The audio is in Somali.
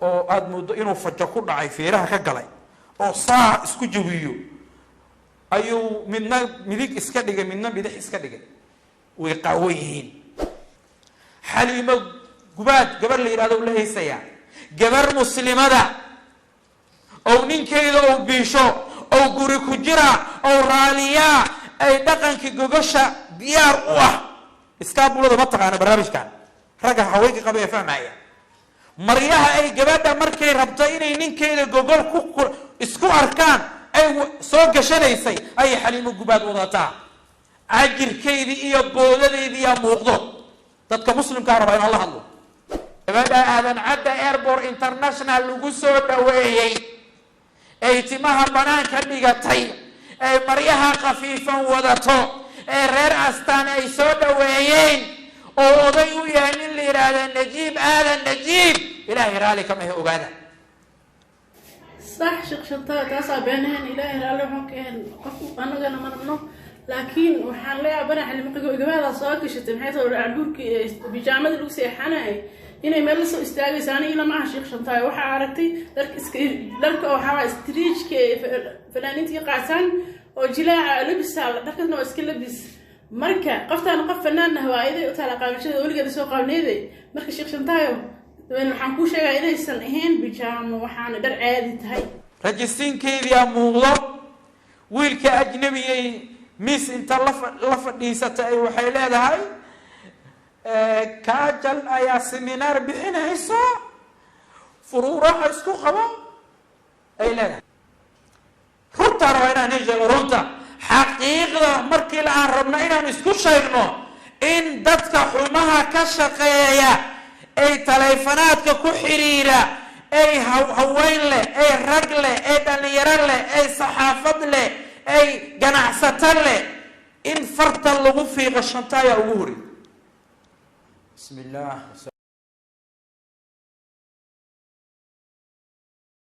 oo aad muddo inuu fajo ku dhacay feeraha ka galay oo saa isku jawiyo ayuu midna midig iska dhigay midna bidix iska dhigay way qaawan yihiin xaliimo gubaad gabar la yiraahdo la heysaya gabar muslimada oo ninkeeda oo biisho oo guri ku jira oo raaliya ay dhaqanka gogosha diyaar u ah iskaabulada ma taqaan barnaamijkan raga haweenka qabay fahmaya maryaha ay gabadha markay rabto inay ninkeeda gogol ku isku arkaan ay soo gashanaysay ay xaliimo gubaad wadataa ajirkeedii iyo boodadeedii ya muuqdo dadka muslimka raba in Allah hadlo gabadha aadan cadda airport international lagu soo dhaweeyay ay timaha banaanka dhigatay ay maryaha qafiifan wadato ay reer astaan ay soo dhaweeyeen oo oday u yahay in la yiraahdo najiib aadan najiib ilaahi raali kama he ogaada صح شقشطة تاسع بينهن إلهي رالي حكين قفو أنا جانا منو لكن وحن لا بنا حلي مقجو جماعة صاك شتم حيث العبور بجامعة الوسي حناي هنا يملسوا استاجي ثاني إلى مع شيخ شنطاي وحارتي لرك أو حوا استريج كفلانين تيقعسان وجلاء لبس على دكتور اسكيل لبس مركا قفت أنا قف فنان هو إذا أتلاقى مشي ولقى السوق ونيذي مركا شيخ شنطايو waxaan ku sheegay inaysan ahayn bijaamo waxaan dhar caadi tahay rajistinkeedii amuuqdo wiilka ajnabiyay miss inta la fadhiisatay waxay leedahay kaajal ayaa seminar bixinayso furuuraha isku qabo ay leedahay runta rabayna sheego runta xaqiiqda markii la aan rabno inaan isku sheegno in dadka xumaha ka shaqeeya ay taleefanaadka ku xiriira ay haween leh ay rag leh ay dhalinyaro leh ay saxaafad leh ay ganacsato leh in farta lagu fiiqo shantaaya ugu hori bismillaah